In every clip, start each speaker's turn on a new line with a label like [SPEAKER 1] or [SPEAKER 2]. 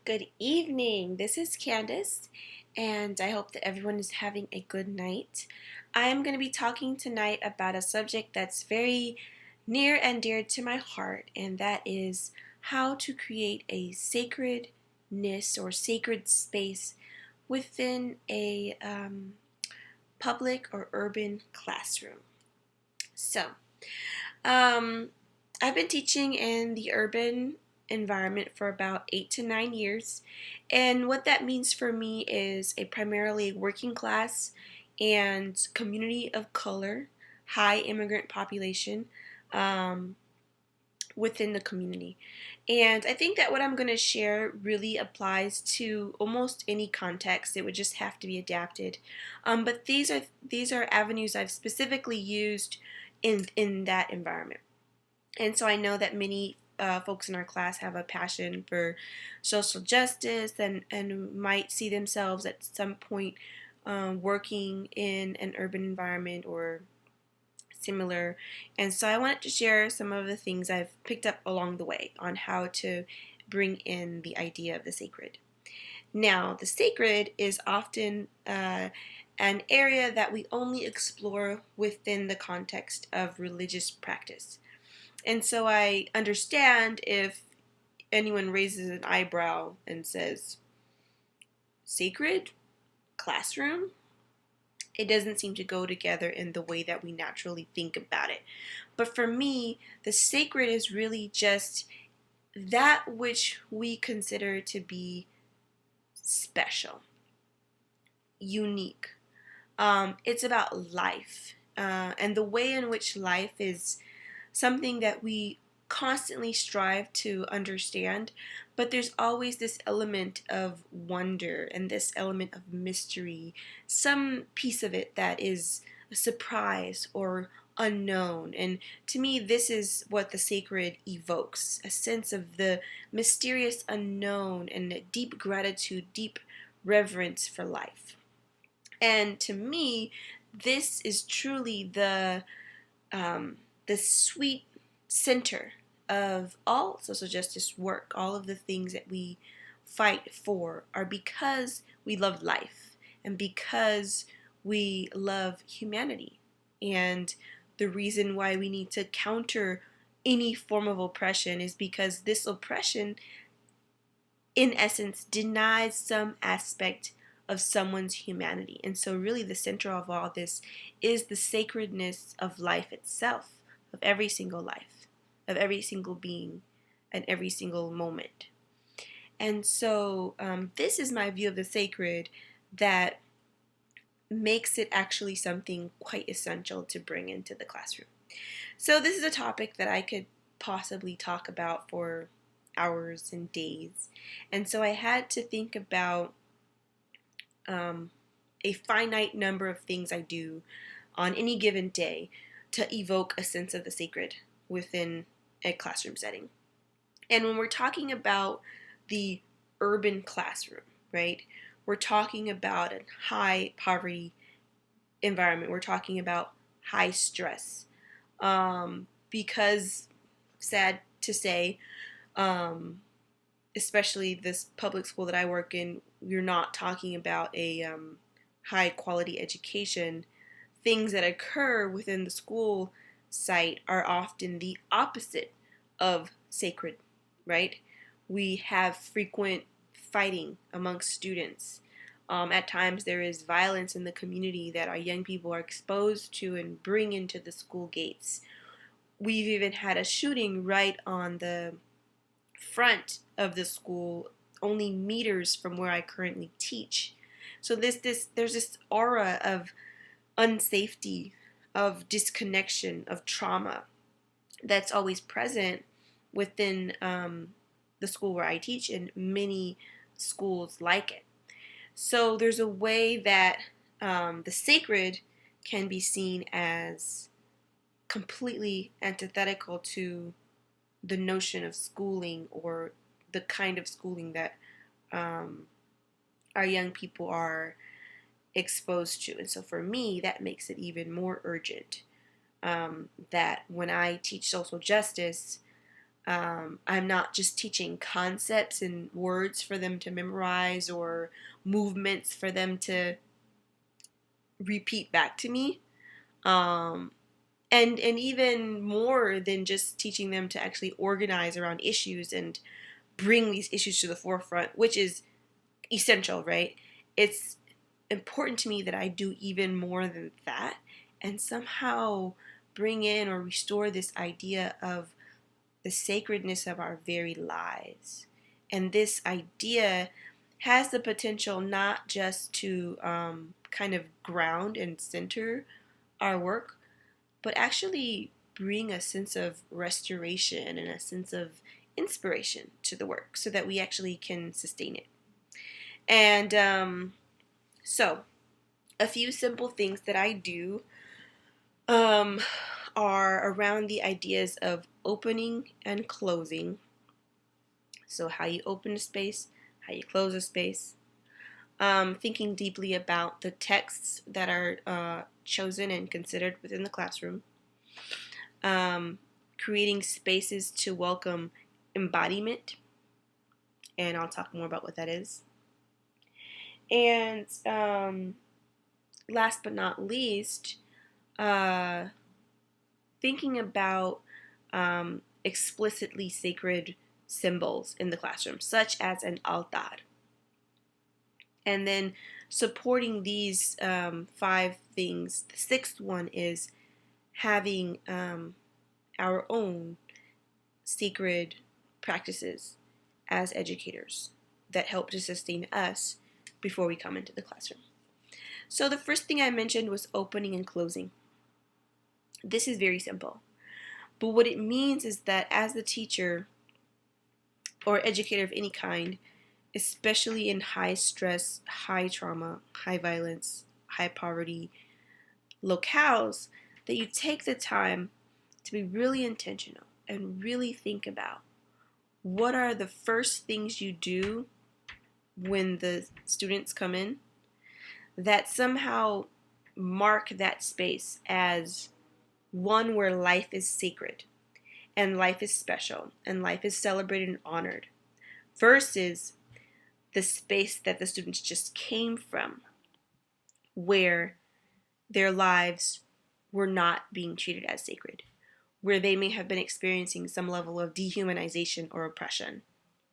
[SPEAKER 1] Good evening. This is Candace, and I hope that everyone is having a good night. I am going to be talking tonight about a subject that's very near and dear to my heart, and that is how to create a sacredness or sacred space within a public or urban classroom. So, um, I've been teaching in the urban environment for about 8 to 9 years, and what that means for me is a primarily working class and community of color, high immigrant population um, within the community. And I think that what I'm going to share really applies to almost any context. It would just have to be adapted. But these are avenues I've specifically used in that environment. And so I know that many folks in our class have a passion for social justice and might see themselves at some point working in an urban environment or similar. And so I wanted to share some of the things I've picked up along the way on how to bring in the idea of the sacred. Now, the sacred is often an area that we only explore within the context of religious practice. And so I understand if anyone raises an eyebrow and says, sacred? Classroom? It doesn't seem to go together in the way that we naturally think about it. But for me, the sacred is really just that which we consider to be special, unique. It's about life and the way in which life is something that we constantly strive to understand, but there's always this element of wonder and this element of mystery, some piece of it that is a surprise or unknown. And to me, this is what the sacred evokes, a sense of the mysterious unknown and deep gratitude, deep reverence for life. And to me, this is truly the sweet center of all social justice work. All of the things that we fight for are because we love life and because we love humanity. And the reason why we need to counter any form of oppression is because this oppression, in essence, denies some aspect of someone's humanity. And so, really, the center of all this is the sacredness of life itself, of every single life, of every single being, and every single moment. And so, this is my view of the sacred that makes it actually something quite essential to bring into the classroom. So, this is a topic that I could possibly talk about for hours and days. And so, I had to think about um, a finite number of things I do on any given day to evoke a sense of the sacred within a classroom setting. And when we're talking about the urban classroom, right, we're talking about a high poverty environment. We're talking about high stress. Because, sad to say, um, especially this public school that I work in, we're not talking about a high quality education. Things that occur within the school site are often the opposite of sacred, right? We have frequent fighting amongst students. At times, there is violence in the community that our young people are exposed to and bring into the school gates. We've even had a shooting right on the front of the school, only meters from where I currently teach. So there's this aura of unsafety, of disconnection, of trauma that's always present within the school where I teach and many schools like it. So there's a way that the sacred can be seen as completely antithetical to the notion of schooling or the kind of schooling that um, our young people are exposed to. And so for me, that makes it even more urgent that when I teach social justice, I'm not just teaching concepts and words for them to memorize or movements for them to repeat back to me. Um, and even more than just teaching them to actually organize around issues and bring these issues to the forefront, which is essential, right? It's important to me that I do even more than that and somehow bring in or restore this idea of the sacredness of our very lives. And this idea has the potential not just to kind of ground and center our work, but actually bring a sense of restoration and a sense of inspiration to the work so that we actually can sustain it. And so, a few simple things that I do um, are around the ideas of opening and closing. So, how you open a space, how you close a space. Thinking deeply about the texts that are chosen and considered within the classroom. Um, Creating spaces to welcome embodiment, and I'll talk more about what that is. And last but not least, uh, thinking about explicitly sacred symbols in the classroom, such as an altar. And then supporting these 5 things. The sixth one is having our own sacred practices as educators that help to sustain us before we come into the classroom. So the first thing I mentioned was opening and closing. This is very simple. But what it means is that as the teacher or educator of any kind, especially in high stress, high trauma, high violence, high poverty locales, that you take the time to be really intentional and really think about what are the first things you do when the students come in that somehow mark that space as one where life is sacred and life is special and life is celebrated and honored versus the space that the students just came from where their lives were not being treated as sacred, where they may have been experiencing some level of dehumanization or oppression,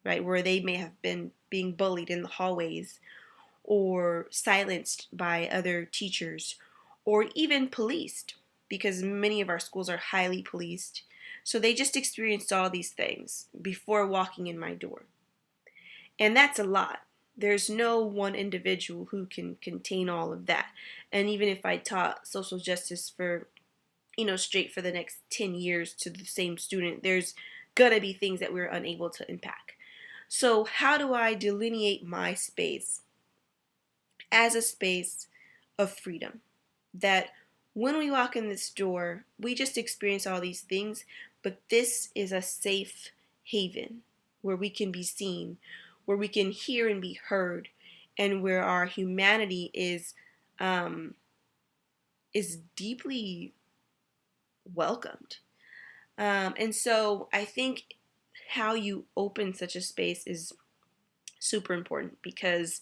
[SPEAKER 1] right? Where they may have been being bullied in the hallways or silenced by other teachers or even policed, because many of our schools are highly policed. So they just experienced all these things before walking in my door. And that's a lot. There's no one individual who can contain all of that. And even if I taught social justice for, straight for the next 10 years to the same student, there's gonna be things that we're unable to impact. So, how do I delineate my space as a space of freedom? That when we walk in this door, we just experience all these things, but this is a safe haven where we can be seen, where we can hear and be heard, and where our humanity um, is deeply welcomed. And so I think how you open such a space is super important because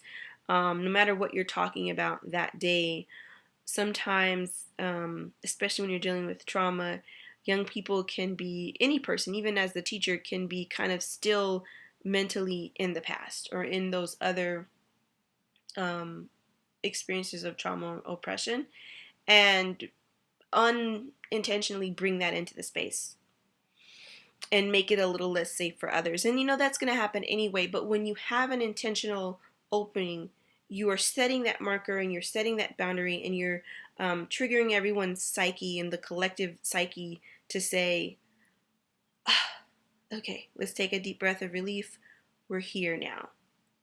[SPEAKER 1] no matter what you're talking about that day, sometimes, especially when you're dealing with trauma, young people can be, any person, even as the teacher, can be kind of still mentally in the past or in those other experiences of trauma or oppression and unintentionally bring that into the space and make it a little less safe for others. And that's going to happen anyway, but when you have an intentional opening, you are setting that marker and you're setting that boundary and you're triggering everyone's psyche and the collective psyche to say, ah, okay, let's take a deep breath of relief. We're here now.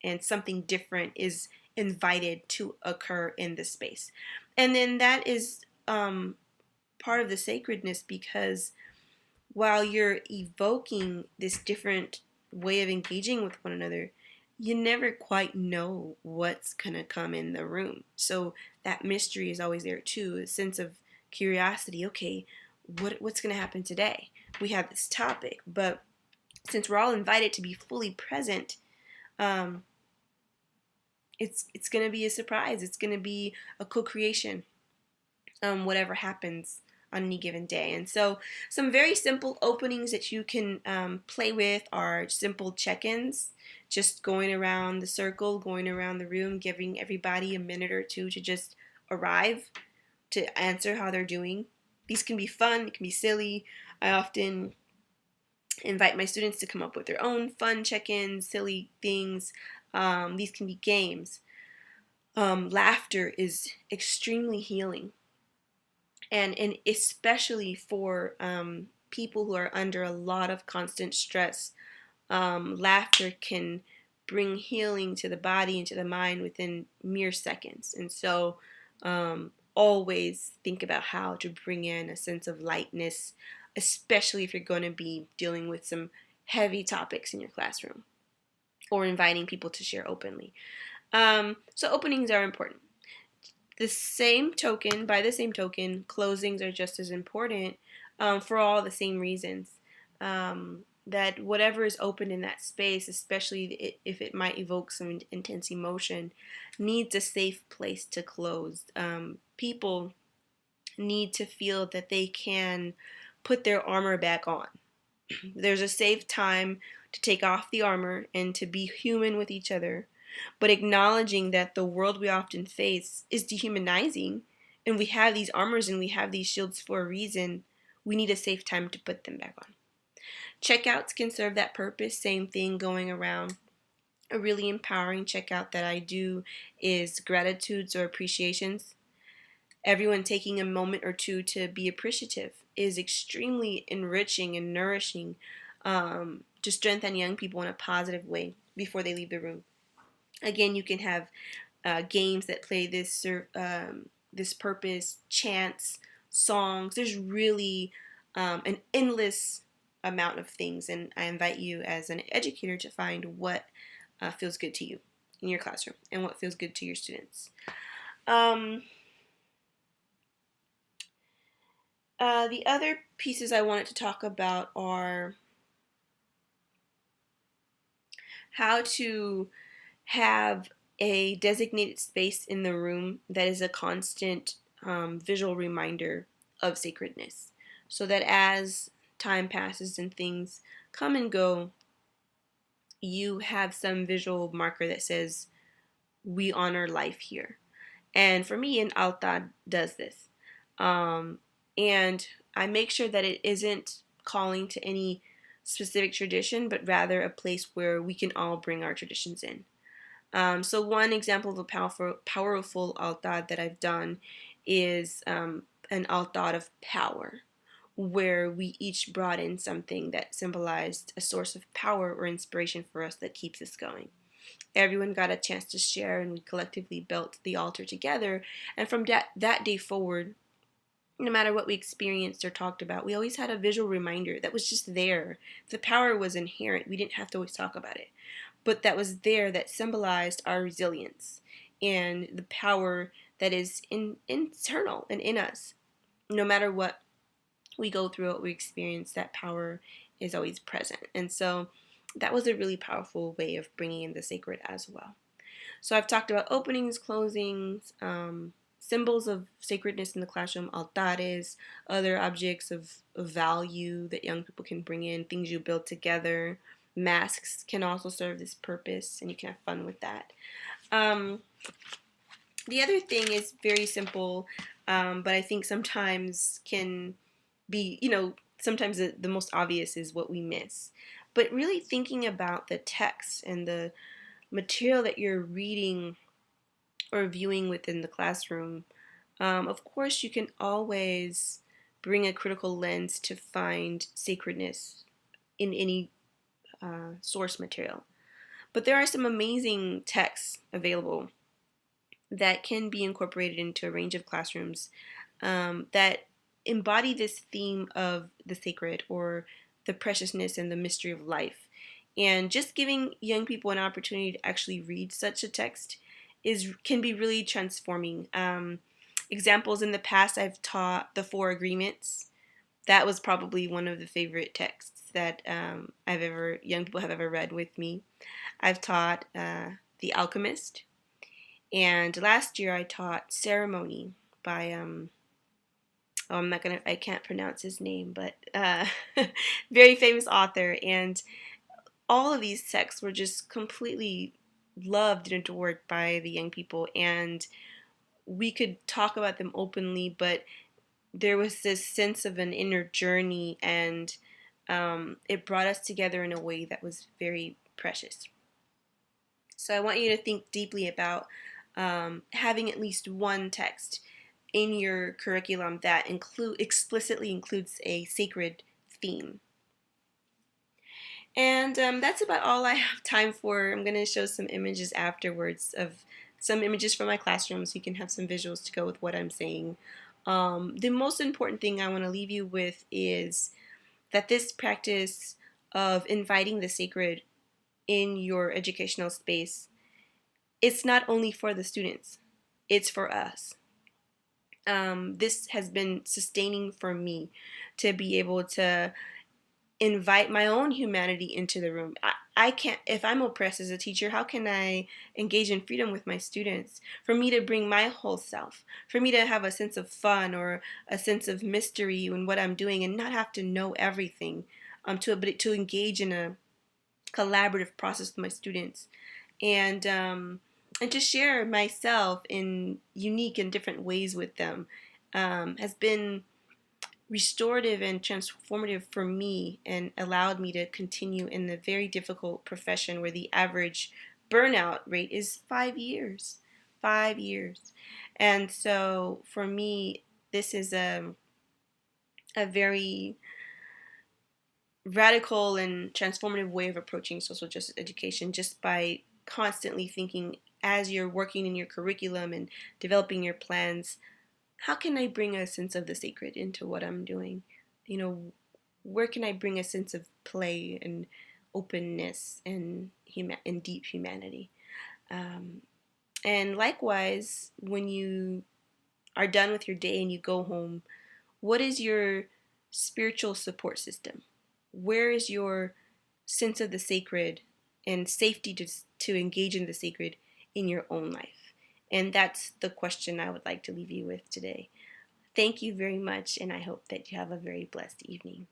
[SPEAKER 1] And something different is invited to occur in this space. And then that is part of the sacredness because while you're evoking this different way of engaging with one another, you never quite know what's going to come in the room. So that mystery is always there too, a sense of curiosity. Okay, what's going to happen today? We have this topic, but since we're all invited to be fully present, um, it's going to be a surprise. It's going to be a co-creation, whatever happens on any given day. And so some very simple openings that you can play with are simple check-ins, just going around the circle, going around the room, giving everybody a minute or two to just arrive, to answer how they're doing. These can be fun, it can be silly. I often invite my students to come up with their own fun check-ins, silly things. These can be games. Laughter is extremely healing, and especially for people who are under a lot of constant stress. Laughter can bring healing to the body and to the mind within mere seconds. And so always think about how to bring in a sense of lightness, especially if you're going to be dealing with some heavy topics in your classroom or inviting people to share openly. So openings are important. By the same token, closings are just as important, for all the same reasons. That whatever is open in that space, especially if it might evoke some intense emotion, needs a safe place to close. People need to feel that they can put their armor back on. There's a safe time to take off the armor and to be human with each other, but acknowledging that the world we often face is dehumanizing, and we have these armors and we have these shields for a reason. We need a safe time to put them back on. Checkouts can serve that purpose, same thing going around. A really empowering checkout that I do is gratitudes or appreciations. Everyone taking a moment or two to be appreciative is extremely enriching and nourishing, to strengthen young people in a positive way before they leave the room. Again, you can have games that play this purpose, chants, songs. There's really an endless amount of things, and I invite you as an educator to find what feels good to you in your classroom and what feels good to your students. The other pieces I wanted to talk about are how to have a designated space in the room that is a constant visual reminder of sacredness, so that as time passes and things come and go, you have some visual marker that says, we honor life here. And for me, an altar does this. And I make sure that it isn't calling to any specific tradition, but rather a place where we can all bring our traditions in. So one example of a powerful altar that I've done is an altar of power, where we each brought in something that symbolized a source of power or inspiration for us that keeps us going. Everyone got a chance to share, and we collectively built the altar together. And from that day forward, no matter what we experienced or talked about, we always had a visual reminder that was just there. The power was inherent. We didn't have to always talk about it. But that was there, that symbolized our resilience and the power that is internal and in us. No matter what we go through, what we experience, that power is always present. And so that was a really powerful way of bringing in the sacred as well. So I've talked about openings, closings, symbols of sacredness in the classroom, altares, other objects of value that young people can bring in, things you build together. Masks can also serve this purpose, and you can have fun with that. The other thing is very simple, but I think sometimes can be, sometimes the most obvious is what we miss. But really thinking about the text and the material that you're reading or viewing within the classroom, of course you can always bring a critical lens to find sacredness in any source material. But there are some amazing texts available that can be incorporated into a range of classrooms that embody this theme of the sacred or the preciousness and the mystery of life. And just giving young people an opportunity to actually read such a text can be really transforming. Examples in the past, I've taught the Four Agreements, that was probably one of the favorite texts that young people have ever read with me. I've taught The Alchemist, and last year I taught Ceremony by oh, I can't pronounce his name, but very famous author. And all of these texts were just completely loved and adored by the young people, and we could talk about them openly, but there was this sense of an inner journey, and it brought us together in a way that was very precious. So I want you to think deeply about having at least one text in your curriculum that explicitly includes a sacred theme. And that's about all I have time for. I'm going to show some images afterwards of some images from my classroom so you can have some visuals to go with what I'm saying. The most important thing I want to leave you with is that this practice of inviting the sacred in your educational space, it's not only for the students, it's for us. This has been sustaining for me to be able to invite my own humanity into the room. I can't, if I'm oppressed as a teacher, how can I engage in freedom with my students? For me to bring my whole self, for me to have a sense of fun or a sense of mystery in what I'm doing and not have to know everything, but to engage in a collaborative process with my students, and to share myself in unique and different ways with them has been restorative and transformative for me, and allowed me to continue in the very difficult profession where the average burnout rate is 5 years. 5 years. And so for me, this is a very radical and transformative way of approaching social justice education, just by constantly thinking as you're working in your curriculum and developing your plans, how can I bring a sense of the sacred into what I'm doing? You know, where can I bring a sense of play and openness and and deep humanity? Um, and likewise, when you are done with your day and you go home, what is your spiritual support system? Where is your sense of the sacred and safety to engage in the sacred in your own life? And that's the question I would like to leave you with today. Thank you very much, and I hope that you have a very blessed evening.